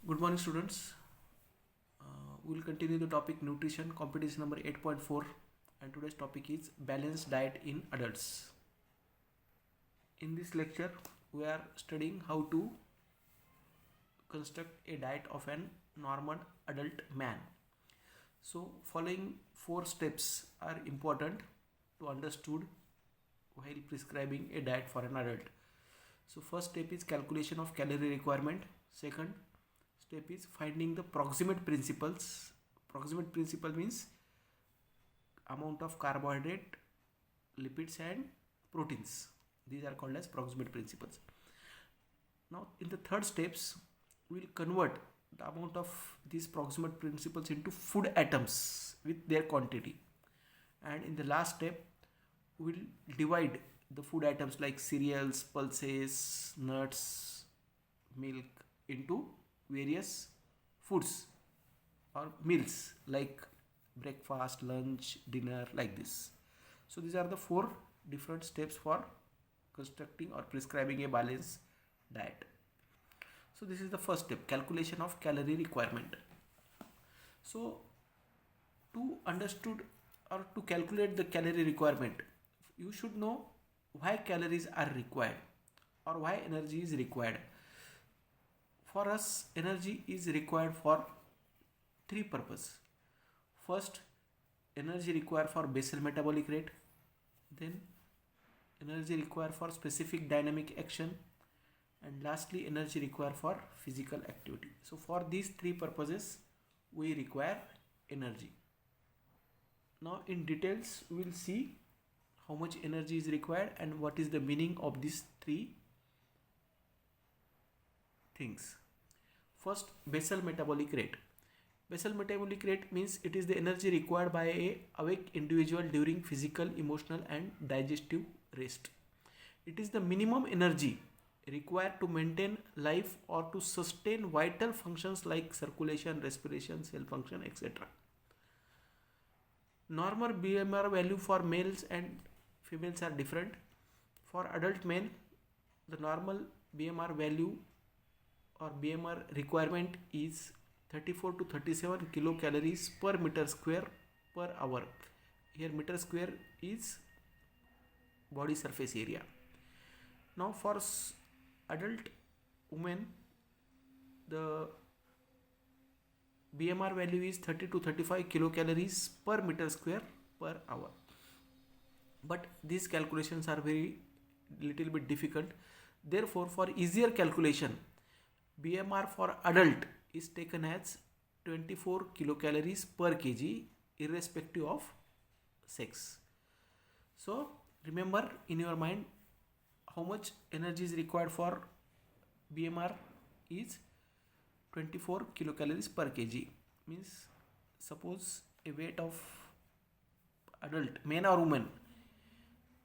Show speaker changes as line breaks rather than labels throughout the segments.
Good morning, students. We'll continue the topic nutrition, competition number 8.4, and today's topic is balanced diet in adults. In this lecture, we are studying how to construct a diet of an normal adult man. So, following 4 steps are important to understood while prescribing a diet for an adult. So, first step is calculation of calorie requirement. Second step is finding the proximate principles. Proximate principle means amount of carbohydrate, lipids and proteins. These are called as proximate principles. Now in the third steps, we will convert the amount of these proximate principles into food atoms with their quantity. And in the last step, we will divide the food items like cereals, pulses, nuts, milk into various foods or meals like breakfast, lunch, dinner, like this. So these are the 4 different steps for constructing or prescribing a balanced diet. So this is the first step, calculation of calorie requirement. So to understood or to calculate the calorie requirement, you should know why calories are required or why energy is required. For us, energy is required for 3 purposes. First, energy required for basal metabolic rate, then energy required for specific dynamic action, and lastly energy required for physical activity. So for these 3 purposes we require energy. Now in details we will see how much energy is required and what is the meaning of these 3 things. First, basal metabolic rate. Basal metabolic rate means it is the energy required by a awake individual during physical, emotional and digestive rest. It is the minimum energy required to maintain life or to sustain vital functions like circulation, respiration, cell function, etc. Normal BMR value for males and females are different. For adult male, the normal BMR value or BMR requirement is 34 to 37 kilocalories per meter square per hour. Here meter square is body surface area. Now for adult women, the BMR value is 30 to 35 kilocalories per meter square per hour. But these calculations are very little bit difficult. Therefore, for easier calculation, BMR for adult is taken as 24 kilocalories per kg irrespective of sex. So remember in your mind how much energy is required for BMR is 24 kilocalories per kg. Means suppose a weight of adult man or woman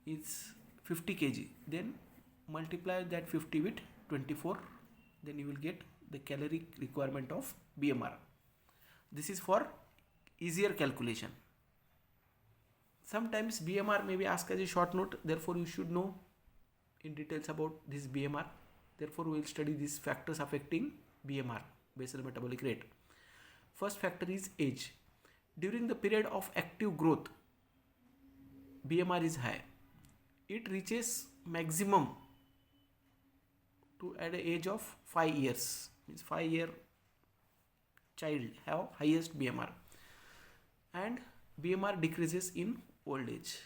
is 50 kg, then multiply that 50 with 24, then you will get the calorie requirement of BMR. This is for easier calculation. Sometimes BMR may be asked as a short note, therefore you should know in details about this BMR. Therefore we will study these factors affecting BMR, basal metabolic rate. First factor is age. During the period of active growth, BMR is high. It reaches maximum to at the age of 5 years. Means 5-year child have highest BMR. And BMR decreases in old age.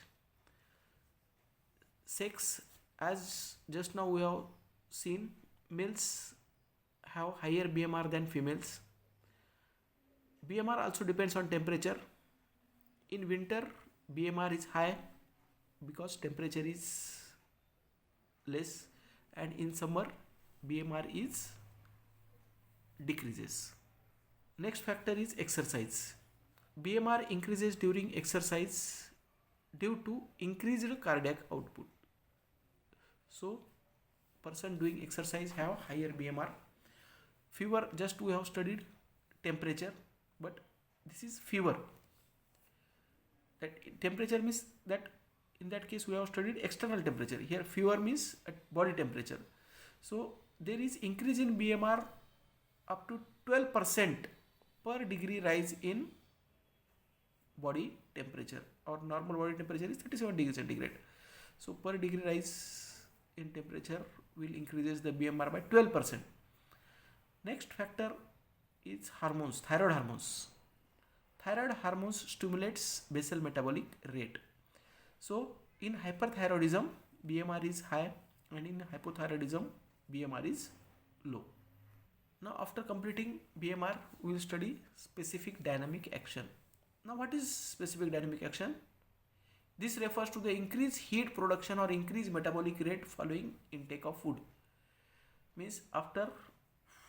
Sex, as just now we have seen, males have higher BMR than females. BMR also depends on temperature. In winter, BMR is high because temperature is less, and in summer BMR is decreases. Next factor is exercise. BMR increases during exercise due to increased cardiac output. So person doing exercise have higher BMR. Fever, just we have studied temperature, but this is fever. That temperature means that in that case we have studied external temperature. Here fever means at body temperature. So there is increase in BMR up to 12% per degree rise in body temperature. Our normal body temperature is 37 degrees centigrade. So per degree rise in temperature will increases the BMR by 12%. Next factor is hormones, thyroid hormones. Thyroid hormones stimulates basal metabolic rate. So in hyperthyroidism BMR is high and in hypothyroidism BMR is low. Now after completing BMR we will study specific dynamic action. Now what is specific dynamic action? This refers to the increased heat production or increased metabolic rate following intake of food. Means after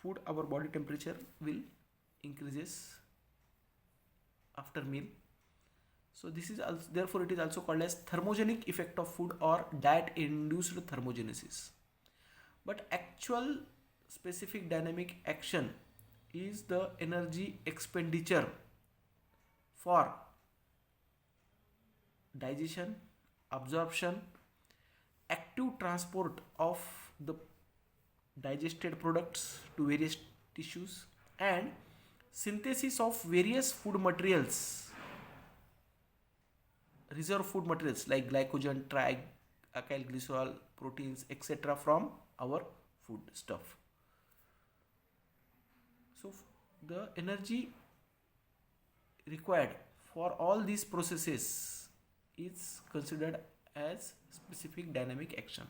food our body temperature will increases after meal. So this is also, therefore it is also called as thermogenic effect of food or diet induced thermogenesis. But actual specific dynamic action is the energy expenditure for digestion, absorption, active transport of the digested products to various tissues, and synthesis of various food materials, reserve food materials like glycogen, triacyl glycerol, proteins, etc. from our food stuff. So the energy required for all these processes is considered as specific dynamic action.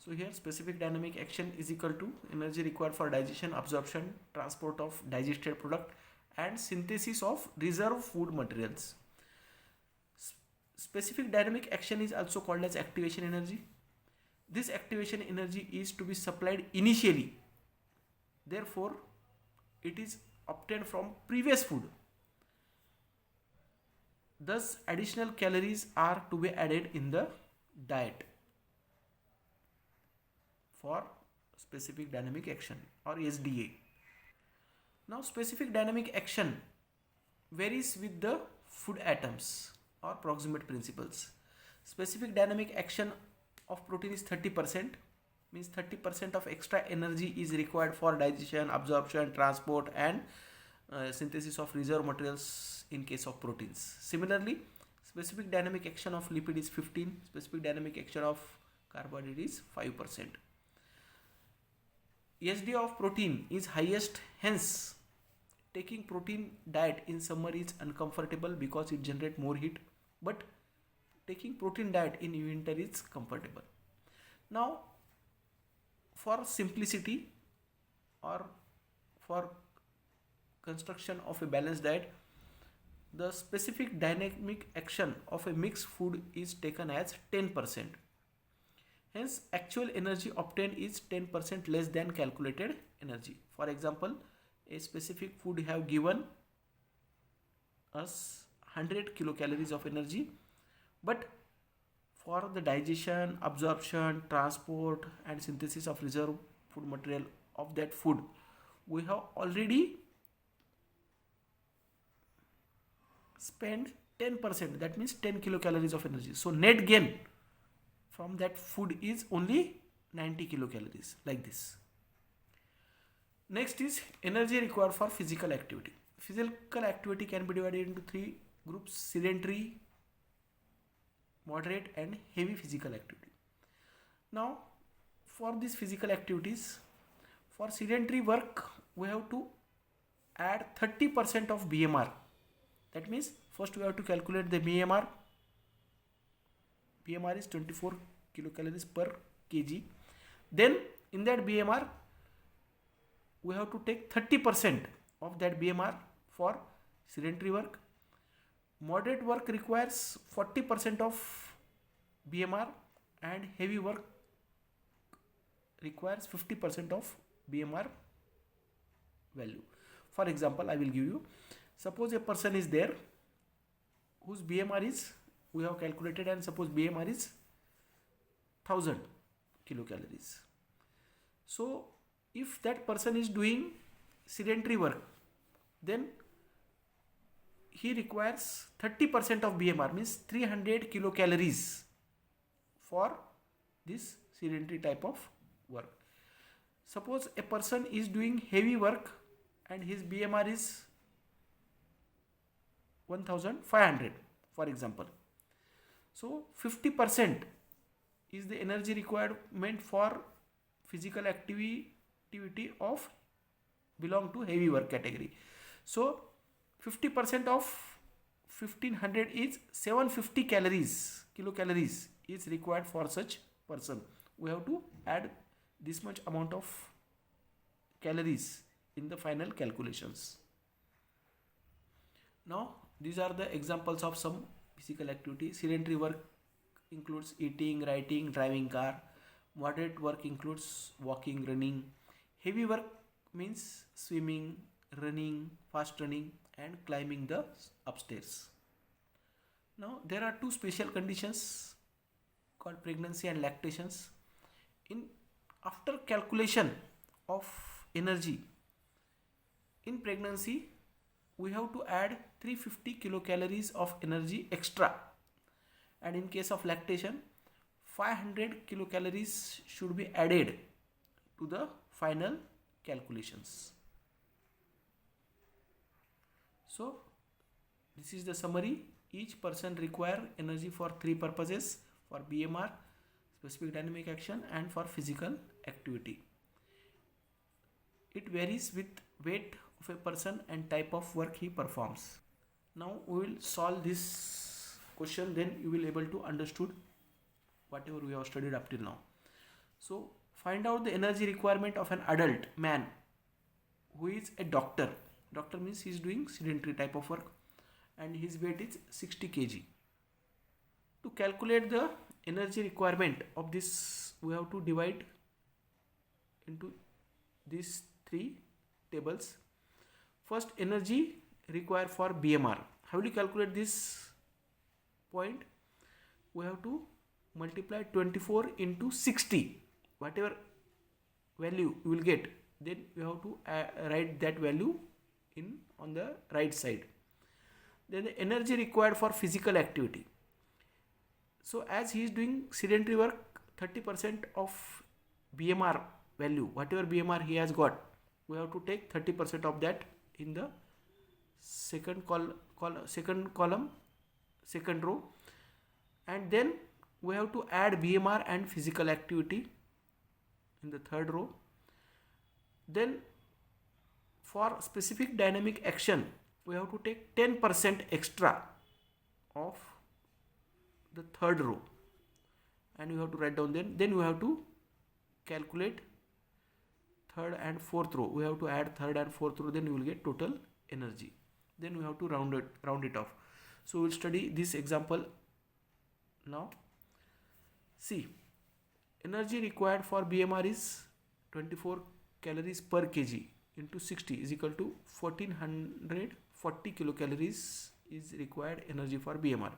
So here specific dynamic action is equal to energy required for digestion, absorption, transport of digested product and synthesis of reserve food materials. Specific dynamic action is also called as activation energy. This activation energy is to be supplied initially. Therefore, it is obtained from previous food. Thus, additional calories are to be added in the diet for specific dynamic action or SDA. Now, specific dynamic action varies with the food atoms or proximate principles. Specific dynamic action of protein is 30%, means 30% of extra energy is required for digestion, absorption, transport and synthesis of reserve materials in case of proteins. Similarly, specific dynamic action of lipid is 15, specific dynamic action of carbohydrate is 5%. SDA of protein is highest, hence taking protein diet in summer is uncomfortable because it generates more heat, but taking protein diet in winter is comfortable. Now for simplicity or for construction of a balanced diet, the specific dynamic action of a mixed food is taken as 10%. Hence, actual energy obtained is 10% less than calculated energy. For example, a specific food have given us 100 kilocalories of energy, but for the digestion, absorption, transport and synthesis of reserve food material of that food, we have already spent 10%, that means 10 kilocalories of energy. So net gain from that food is only 90 kilocalories, like this. Next is energy required for physical activity. Physical activity can be divided into three groups: sedentary, moderate and heavy physical activity. Now for these physical activities, for sedentary work we have to add 30% of BMR. That means first we have to calculate the BMR. BMR is 24 kilocalories per kg. Then in that BMR we have to take 30% of that BMR for sedentary work. Moderate work requires 40% of BMR and heavy work requires 50% of BMR value. For example, I will give you, suppose a person is there whose BMR is, we have calculated, and suppose BMR is 1000 kilocalories. So if that person is doing sedentary work, then he requires 30% of BMR, means 300 kilocalories for this sedentary type of work. Suppose a person is doing heavy work and his BMR is 1500, for example. So 50% is the energy requirement for physical activity of belong to heavy work category. So 50% of 1500 is 750 kilocalories is required for such person. We have to add this much amount of calories in the final calculations. Now these are the examples of some physical activity. Sedentary work includes eating, writing, driving car. Moderate work includes walking, running. Heavy work means swimming, running, fast running and climbing the upstairs. Now there are two special conditions called pregnancy and lactations. After calculation of energy in pregnancy, we have to add 350 kilocalories of energy extra, and in case of lactation 500 kilocalories should be added to the final calculations. So this is the summary. Each person require energy for three purposes: for BMR, specific dynamic action, and for physical activity. It varies with weight of a person and type of work he performs. Now we will solve this question, then you will able to understood whatever we have studied up till now. So find out the energy requirement of an adult man who is a doctor. Doctor means he is doing sedentary type of work and his weight is 60 kg. To calculate the energy requirement of this, we have to divide into these three tables. First, energy required for BMR. How will you calculate this point? We have to multiply 24 into 60. Whatever value you will get, then you have to write that value on the right side. Then the energy required for physical activity. So as he is doing sedentary work, 30% of BMR value, whatever BMR he has got, we have to take 30% of that in the second column, second row, and then we have to add BMR and physical activity in the third row. Then for specific dynamic action, we have to take 10% extra of the third row, and you have to write down. Then we have to calculate third and fourth row. We have to add third and fourth row, then you will get total energy. Then we have to round it off. So we will study this example now. See, energy required for BMR is 24 calories per kg into 60 is equal to 1440 kilocalories is required energy for BMR.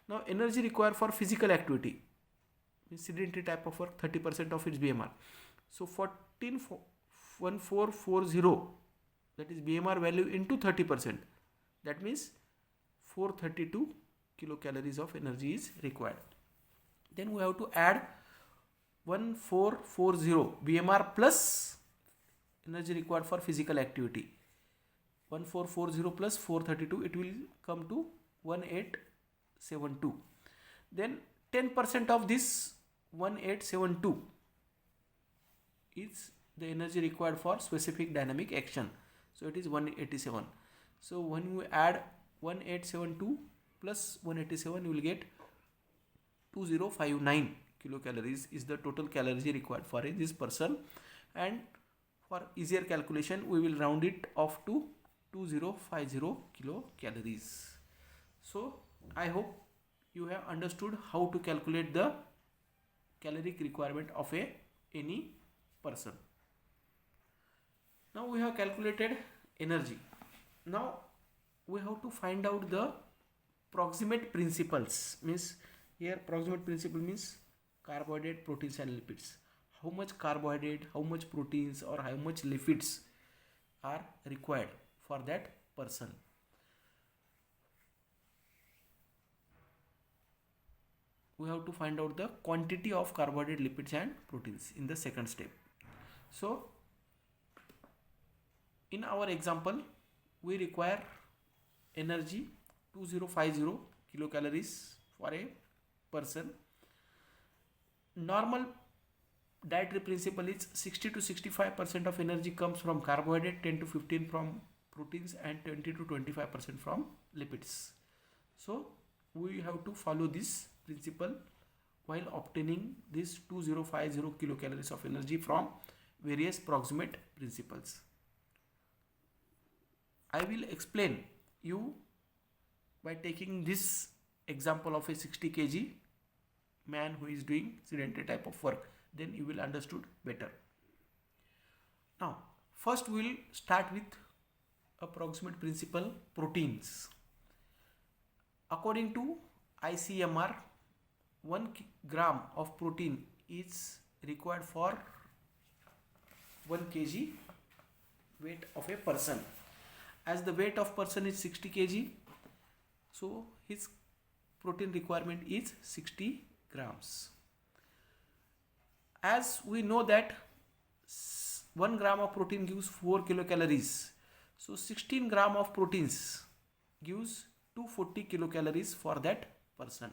Now energy required for physical activity, sedentary type of work, 30% of its BMR. So 1440, that is BMR value into 30%, that means 432 kilocalories of energy is required. Then we have to add 1440 BMR plus energy required for physical activity. 1440 plus 432, it will come to 1872. Then 10% of this 1872 is the energy required for specific dynamic action. So it is 187. So when you add 1872 plus 187, you will get 2059 kilocalories is the total calories required for this person. And for easier calculation, we will round it off to 2050 kilocalories. So I hope you have understood how to calculate the caloric requirement of any person. Now we have calculated energy. Now we have to find out the proximate principles. Means here proximate principle means carbohydrate, proteins and lipids. How much carbohydrate, how much proteins or how much lipids are required for that person. We have to find out the quantity of carbohydrate, lipids and proteins in the second step. So in our example, we require energy 2050 kilocalories for a person. Normal dietary principle is 60 to 65% of energy comes from carbohydrate, 10 to 15 from proteins, and 20 to 25% from lipids. So we have to follow this principle while obtaining this 2050 kilocalories of energy from various proximate principles. I will explain you by taking this example of a 60 kg man who is doing sedentary type of work. Then you will understood better. Now first we will start with approximate principle, proteins. According to ICMR, 1 gram of protein is required for 1 kg weight of a person. As the weight of person is 60 kg, so his protein requirement is 60 grams. As we know that 1 gram of protein gives 4 kilocalories, so 16 gram of proteins gives 240 kilocalories for that person.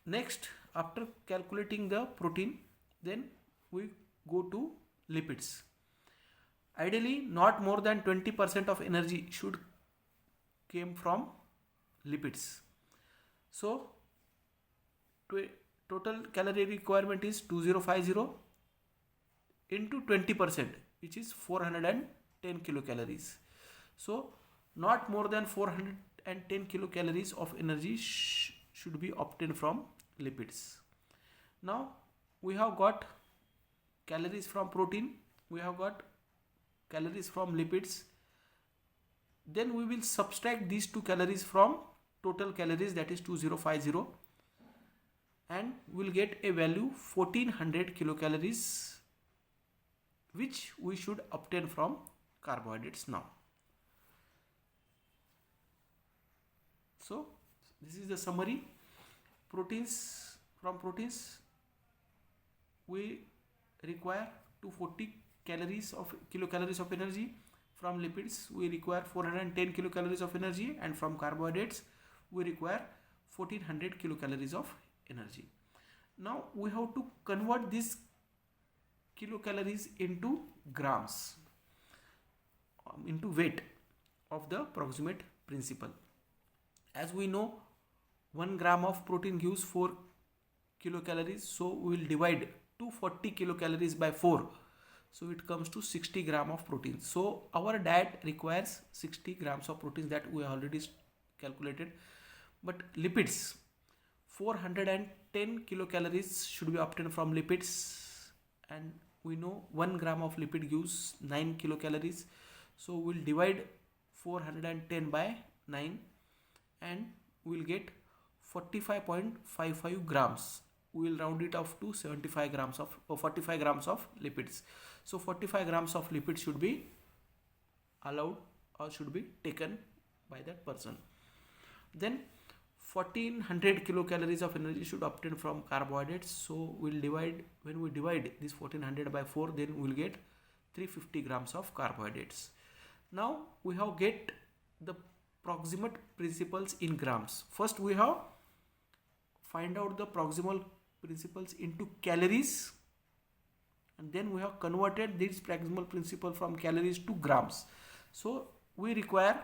Next, after calculating the protein, then we go to lipids. Ideally, not more than 20% of energy should came from lipids. So total calorie requirement is 2050 into 20%, which is 410 kilocalories. So not more than 410 kilocalories of energy should be obtained from lipids. Now we have got calories from protein, we have got calories from lipids. Then we will subtract these two calories from total calories, that is 2050, and we will get a value 1400 kilocalories, which we should obtain from carbohydrates now. So this is the summary. Proteins, from proteins we require 240 kilocalories of energy. From lipids we require 410 kilocalories of energy, and from carbohydrates we require 1400 kilocalories of energy. Now we have to convert these kilocalories into grams, into weight of the proximate principle. As we know, 1 gram of protein gives 4 kilocalories, so we will divide 240 kilocalories by 4. So it comes to 60 gram of protein. So our diet requires 60 grams of protein, that we already calculated. But lipids, 410 kilocalories should be obtained from lipids, and we know 1 gram of lipid gives 9 kilocalories. So we will divide 410 by 9 and we will get 45.55 grams. We will round it off to 75 grams of, or 45 grams of lipids. So 45 grams of lipids should be allowed or should be taken by that person. Then 1400 kilocalories of energy should obtain from carbohydrates. So we'll divide, when we divide this 1400 by 4, then we'll get 350 grams of carbohydrates. Now we have get the proximate principles in grams. First we have find out the proximal principles into calories, and then we have converted this proximal principle from calories to grams. So we require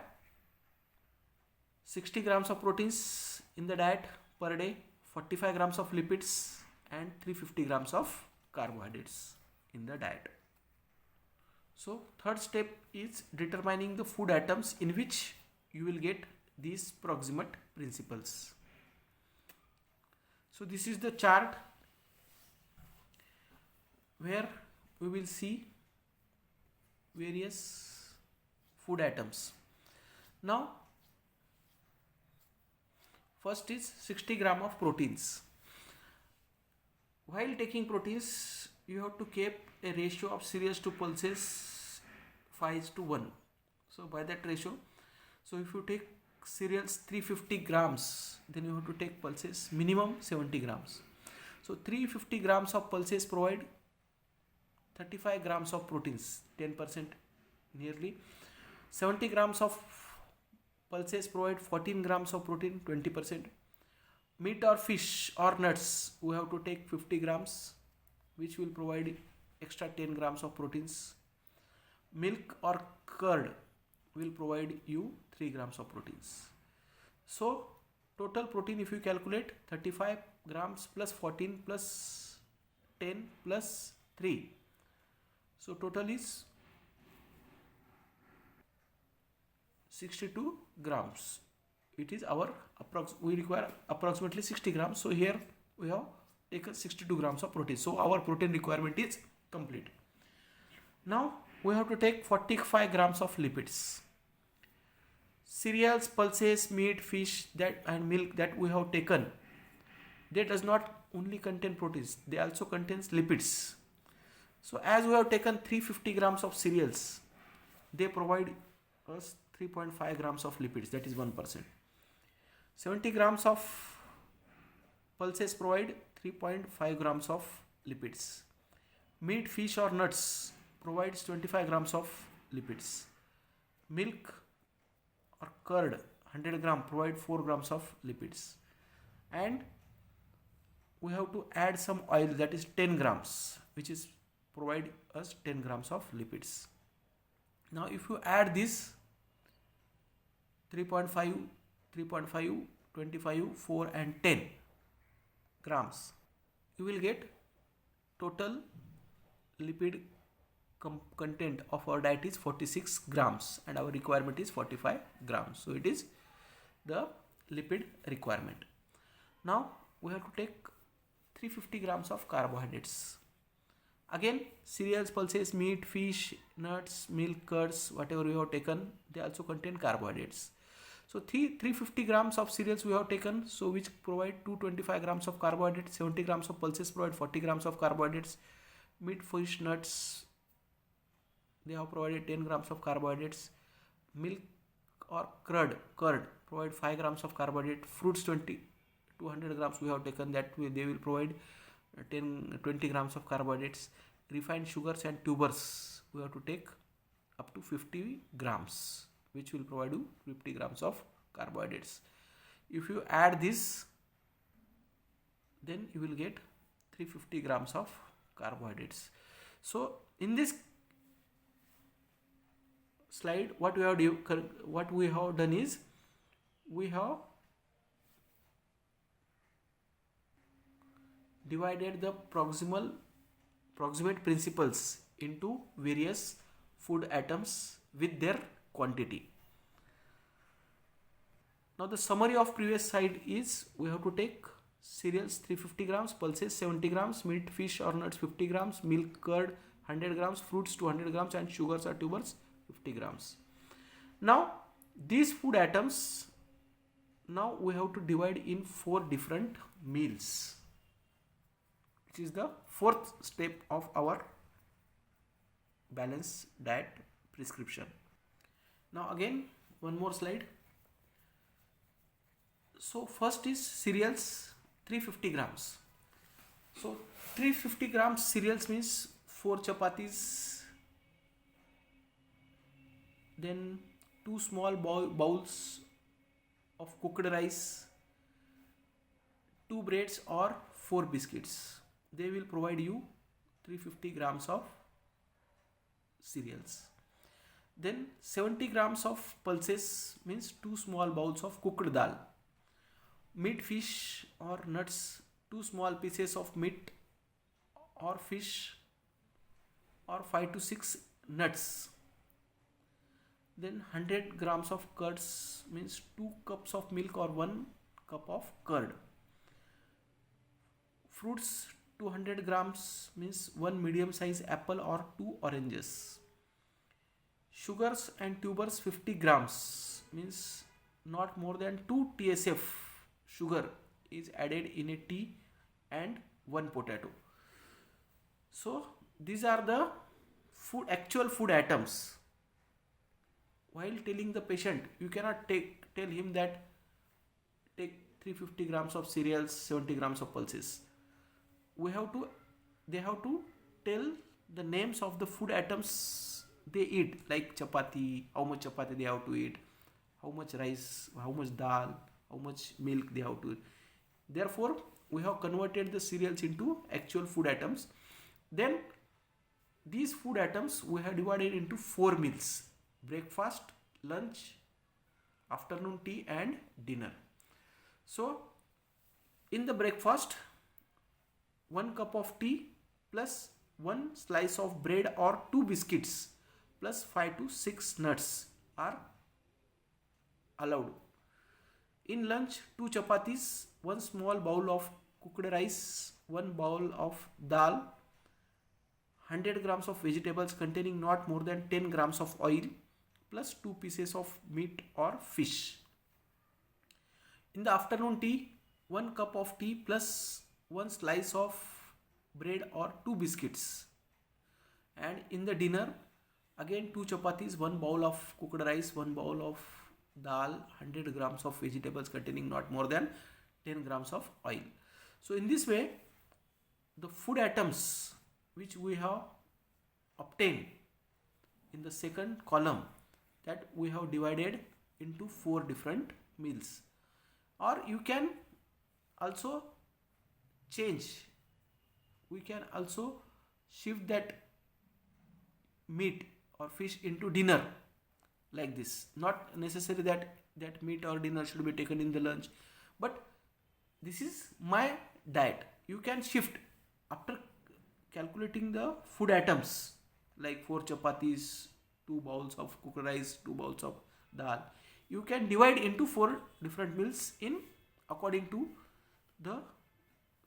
60 grams of proteins in the diet per day, 45 grams of lipids and 350 grams of carbohydrates in the diet. So third step is determining the food items in which you will get these proximate principles. So this is the chart where we will see various food items. Now first is 60 gram of proteins. While taking proteins, you have to keep a ratio of cereals to pulses 5:1. So by that ratio, so if you take cereals 350 grams, then you have to take pulses minimum 70 grams. So 350 grams of pulses provide 35 grams of proteins, 10% nearly. 70 grams of pulses provide 14 grams of protein, 20%. Meat or fish or nuts, we have to take 50 grams, which will provide extra 10 grams of proteins. Milk or curd will provide you 3 grams of proteins. So total protein, if you calculate, 35 grams plus 14 plus 10 plus 3. So total is 62 grams. It is our we require approximately 60 grams. So here we have taken 62 grams of protein. So our protein requirement is complete. Now we have to take 45 grams of lipids. Cereals, pulses, meat, fish and milk that we have taken, they does not only contain proteins, they also contains lipids. So as we have taken 350 grams of cereals, they provide us 3.5 grams of lipids, that is 1%. 70 grams of pulses provide 3.5 grams of lipids. Meat, fish or nuts provides 25 grams of lipids. Milk or curd 100 gram provide 4 grams of lipids. And we have to add some oil, that is 10 grams, which is provide us 10 grams of lipids. Now if you add this 3.5, 25, 4 and 10 grams, you will get total lipid content of our diet is 46 grams and our requirement is 45 grams. So it is the lipid requirement. Now we have to take 350 grams of carbohydrates. Again, cereals, pulses, meat, fish, nuts, milk, curds, whatever you have taken, they also contain carbohydrates. So 350 grams of cereals we have taken, so which provide 225 grams of carbohydrates. 70 grams of pulses provide 40 grams of carbohydrates. Meat, fish, nuts, they have provided 10 grams of carbohydrates. Milk or curd provide 5 grams of carbohydrate. Fruits 200 grams we have taken, they will provide 20 grams of carbohydrates. Refined sugars and tubers we have to take up to 50 grams, which will provide you 50 grams of carbohydrates. If you add this, then you will get 350 grams of carbohydrates. So in this slide, what we have done is we have divided the proximate principles into various food atoms with their quantity. Now the summary of previous slide is we have to take cereals 350 grams, pulses 70 grams, meat, fish or nuts 50 grams, milk, curd 100 grams, fruits 200 grams and sugars or tubers 50 grams. Now these food atoms, now we have to divide in 4 different meals, which is the 4th step of our balanced diet prescription. Now again one more slide. So first is cereals 350 grams. So 350 grams cereals means 4 chapatis, then 2 small bowls of cooked rice, 2 breads or 4 biscuits. They will provide you 350 grams of cereals. Then 70 grams of pulses means 2 small bowls of cooked dal. Meat, fish or nuts, 2 small pieces of meat or fish or 5 to 6 nuts. Then 100 grams of curds means 2 cups of milk or 1 cup of curd. Fruits 200 grams means 1 medium size apple or 2 oranges. Sugars and tubers 50 grams means not more than 2 TSF sugar is added in a tea and 1 potato. So these are the actual food atoms. While telling the patient, you cannot tell him that take 350 grams of cereals, 70 grams of pulses. we have to they have to tell the names of the food items they eat, like chapati, how much chapati they have to eat, how much rice, how much dal, how much milk they have to eat. Therefore we have converted the cereals into actual food items. Then these food items we have divided into 4 meals: breakfast, lunch, afternoon tea and dinner. So in the breakfast, 1 cup of tea plus 1 slice of bread or 2 biscuits plus 5 to 6 nuts are allowed. In lunch, 2 chapatis, 1 small bowl of cooked rice, 1 bowl of dal, 100 grams of vegetables containing not more than 10 grams of oil plus 2 pieces of meat or fish. In the afternoon tea, 1 cup of tea plus 1 slice of bread or 2 biscuits. And in the dinner, again 2 chapatis, 1 bowl of cooked rice, 1 bowl of dal, 100 grams of vegetables containing not more than 10 grams of oil. So in this way, the food items which we have obtained in the second column, that we have divided into 4 different meals. Or you can also change, we can also shift that meat or fish into dinner like this. Not necessary that meat or dinner should be taken in the lunch, but this is my diet. You can shift after calculating the food items, like 4 chapatis, 2 bowls of cooked rice, 2 bowls of dal. You can divide into 4 different meals in according to the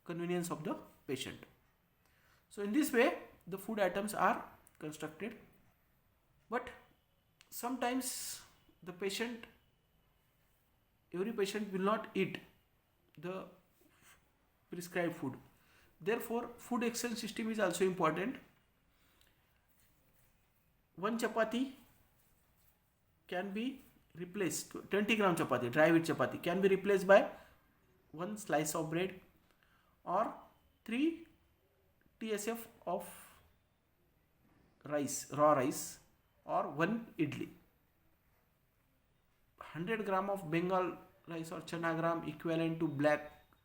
convenience of the patient. So in this way the food items are constructed. But sometimes every patient will not eat the prescribed food. Therefore food exchange system is also important. 1 chapati can be replaced, 20 gram chapati, dry wheat chapati, can be replaced by 1 slice of bread or 3 tsf of rice, raw rice, or 1 idli. 100 gram of Bengal rice or chana gram equivalent to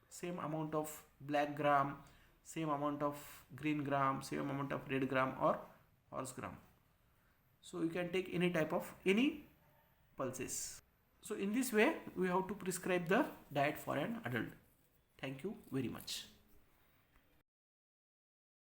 same amount of black gram, same amount of green gram, same amount of red gram or horse gram. So you can take any type of any pulses. So in this way we have to prescribe the diet for an adult. Thank you very much.